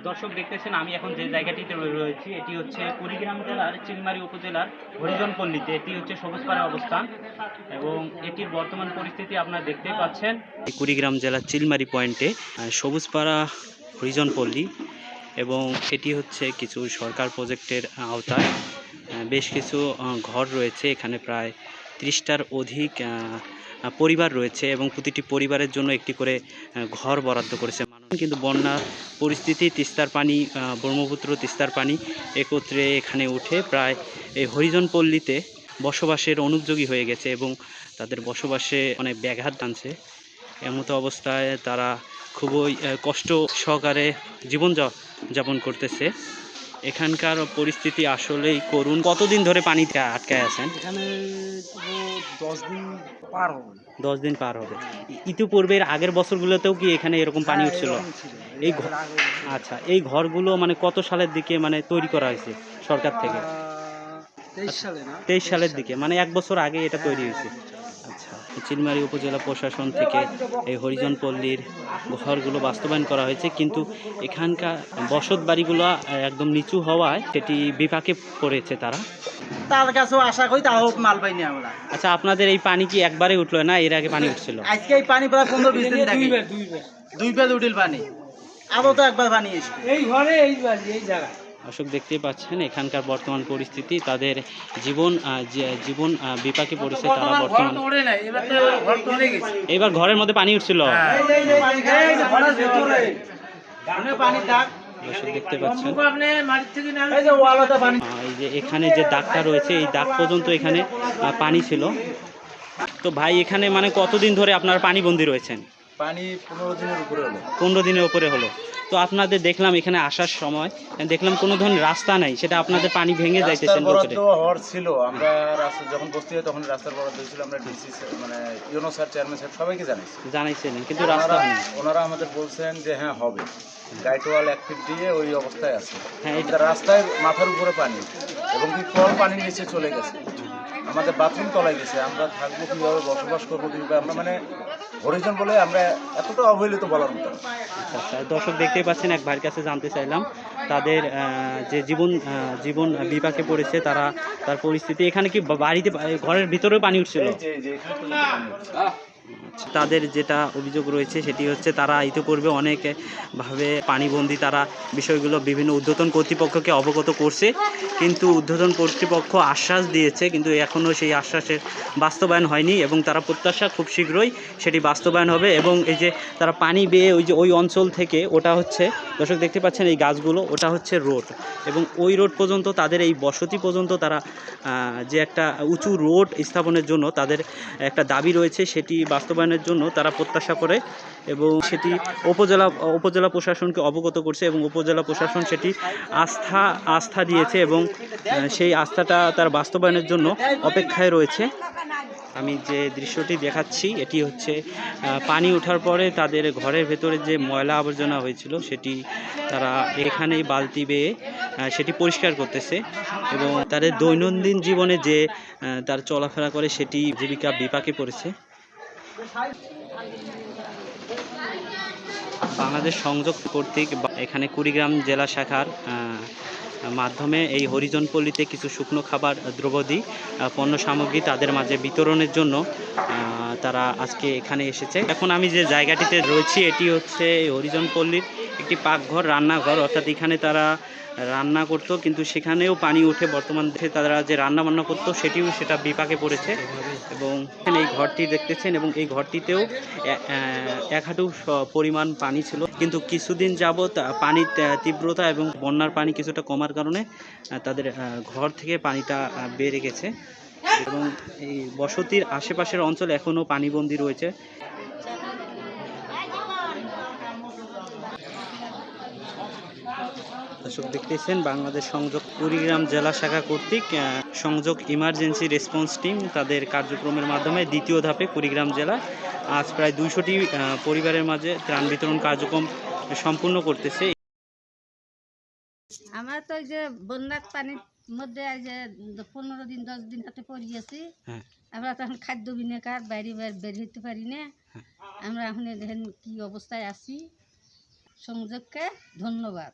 দর্শক দেখতেছেন আমি এখন যে জায়গাটিতে রয়েছি এটি হচ্ছে কুড়িগ্রাম জেলার চিলমারী উপজেলার হরিজনপল্লীতে। এটি হচ্ছে সবুজপাড়ার অবস্থান এবং এটির বর্তমান পরিস্থিতি আপনারা দেখতেই পাচ্ছেন। কুড়িগ্রাম জেলার চিলমারী পয়েন্টে সবুজপাড়া হরিজনপল্লী এবং এটি হচ্ছে কিছু সরকার প্রজেক্টের আওতায় বেশ কিছু ঘর রয়েছে। এখানে প্রায় 30টার অধিক পরিবার রয়েছে এবং প্রতিটি পরিবারের জন্য একটি করে ঘর বরাদ্দ করেছে মানুষ। কিন্তু বন্যা পরিস্থিতি, তিস্তার পানি, ব্রহ্মপুত্র তিস্তার পানি একত্রে এখানে উঠে প্রায় এই হরিজনপল্লীতে বসবাসের অনুপযোগী হয়ে গেছে এবং তাদের বসবাসে অনেক ব্যাঘাত টানছে। এমতো অবস্থায় তারা খুবই কষ্ট সহকারে জীবন যাপন করতেছে। এখানকার পরিস্থিতি আসলেই করুণ। কতদিন ধরে পানিতে আটকায় আছেন? এখানে 10 দিন পার হবে। 10 দিন পার হবে। ইতিপূর্বের আগের বছরগুলোতেও কি এখানে এরকম পানি উঠছিল? এই আচ্ছা, এই ঘরগুলো মানে কত সালের দিকে মানে তৈরি করা হয়েছে সরকার থেকে? 23 সালের দিকে, মানে 1 বছর আগে এটা তৈরি হয়েছে। আচ্ছা, চিলমারী উপজেলা প্রশাসন থেকে এই হরিজনপল্লীর ঘরগুলো বাস্তবায়ন করা হয়েছে, কিন্তু এখানকার বসত বাড়িগুলো একদম নিচু হওয়ায় সেটি বিপাকে পড়েছে তারা। তার কাছেও আশা করি তাও মাল পাইনি আমরা। আচ্ছা, আপনাদের এই পানি কি একবারে উঠলো না এর আগে পানি উঠছিল? আজকে এই পানি প্রায় 15-20 দিন থাকে। দুইবার উঠিল পানি। আরও তো একবার পানি এসে এই ঘরে এই জায়গা। দর্শক দেখতেই পাচ্ছেন এখানকার বর্তমান পরিস্থিতি, তাদের জীবন বিপাকে পড়েছে। তারা বর্তমান এবার ঘরের মধ্যে পানি উঠছিল। দর্শক দেখতে পাচ্ছেন এই যে এখানে যে দাগটা রয়েছে এই দাগ পর্যন্ত এখানে পানি ছিল। তো ভাই, এখানে মানে কতদিন ধরে আপনারা পানিবন্দী রয়েছেন? পানি 15 দিনের উপরে হলো। 15 দিনের উপরে হলো। তো আপনাদের দেখলাম এখানে আসার সময় দেখলাম কোনো ধরনের রাস্তা নাই, সেটা আপনাদের পানি ভেঙে যাইতেছেন। বরাদ্দ হওয়ার ছিল, আমরা রাস্তা যখন বসতে হয় তখন রাস্তার বরাদ্দ হয়েছিল। আমরা ডিসি মানে ইউনো স্যার, চেয়ারম্যান স্যার সবাইকে জানাইছিলেন, কিন্তু রাস্তা হয়নি। ওনারা আমাদের বলছেন যে হ্যাঁ হবে। গাইড ওয়াল 1 ফিট দিয়ে ওই অবস্থায় আছে। হ্যাঁ, এটা রাস্তায় মাথার উপরে পানি এবং কি কল পানির নিচে চলে গেছে। আমাদের বাথরুম তলায় গেছে। আমরা থাকবো কীভাবে, বসবাস করবো কীভাবে, আমরা মানে হরিজন বলে আমরা এতটা অবহেলিত বলার মতো। আচ্ছা, দর্শক দেখতেই পাচ্ছেন, এক ভাইয়ের কাছে জানতে চাইলাম তাদের যে জীবন বিপাকে পড়েছে, তার পরিস্থিতি। এখানে কি বাড়িতে ঘরের ভিতরেও পানি উঠছিল? তাদের যেটা অভিযোগ রয়েছে সেটি হচ্ছে তারা ইতিপূর্বে অনেকভাবে পানিবন্দী, তারা বিষয়গুলো বিভিন্ন ঊর্ধ্বতন কর্তৃপক্ষকে অবগত করছে, কিন্তু ঊর্ধ্বতন কর্তৃপক্ষ আশ্বাস দিয়েছে, কিন্তু এখনও সেই আশ্বাসের বাস্তবায়ন হয়নি এবং তারা প্রত্যাশা খুব শীঘ্রই সেটি বাস্তবায়ন হবে। এবং এই যে তারা পানি বেয়ে ওই অঞ্চল থেকে, ওটা হচ্ছে দর্শক দেখতে পাচ্ছেন এই গাছগুলো, ওটা হচ্ছে রোড, এবং ওই রোড পর্যন্ত তাদের এই বসতি পর্যন্ত তারা যে একটা উঁচু রোড স্থাপনের জন্য তাদের একটা দাবি রয়েছে, সেটি বাস্তবায়নের জন্য তারা প্রত্যাশা করে এবং সেটি উপজেলা প্রশাসনকে অবগত করছে এবং উপজেলা প্রশাসন সেটি আস্থা দিয়েছে এবং সেই আস্থাটা তার বাস্তবায়নের জন্য অপেক্ষায় রয়েছে। আমি যে দৃশ্যটি দেখাচ্ছি এটি হচ্ছে পানি ওঠার পরে তাদের ঘরের ভেতরে যে ময়লা আবর্জনা হয়েছিল সেটি তারা এখানেই বালতি বেয়ে সেটি পরিষ্কার করতেছে এবং তাদের দৈনন্দিন জীবনে যে তার চলাফেরা করে সেটি জীবিকা বিপাকে পড়েছে। বাংলাদেশ সংযোগ কর্তৃক এখানে কুড়িগ্রাম জেলা শাখার মাধ্যমে এই হরিজনপল্লীতে কিছু শুকনো খাবার, দ্রব্যাদি, পণ্য সামগ্রী তাদের মাঝে বিতরণের জন্য তারা আজকে এখানে এসেছে। এখন আমি যে জায়গাটিতে রয়েছি এটি হচ্ছে হরিজনপল্লীর একটি পাকঘর, রান্নাঘর, অর্থাৎ এখানে তারা রান্না করতো, কিন্তু সেখানেও পানি উঠে বর্তমানে তারা যে রান্না বান্না করতো সেটা বিপাকে পড়েছে। এবং এই ঘরটি দেখতেছেন এবং এই ঘরটিতেও 1 হাঁটু পরিমাণ পানি ছিল, কিন্তু কিছুদিন যাবৎ পানির তীব্রতা এবং বন্যার পানি কিছুটা কমার কারণে তাদের ঘর থেকে পানিটা বেড়ে গেছে এবং এই বসতির আশেপাশের অঞ্চল এখনও পানিবন্দী রয়েছে। দর্শক দেখতেছেন বাংলাদেশ সংযোগ কুড়িগ্রাম জেলা শাখা কর্তৃক সংযোগ ইমার্জেন্সি রেসপন্স টিম তাদের কার্যক্রমের মাধ্যমে দ্বিতীয় ধাপে কুড়িগ্রাম জেলা আজ প্রায় 200টি পরিবারের মাঝে ত্রাণ বিতরণ কার্যক্রম সম্পূর্ণ করতেছে। আমরা তো এই যে বন্যার পানির মধ্যে এই যে 15 দিন 10 দিন হাতে পড়িয়েছি। আমরা তখন খাদ্য বিনেকার বাইরে বের হইতে পারি না। আমরা এখন দেখেন কি অবস্থায় আছি। সংযোগকে ধন্যবাদ।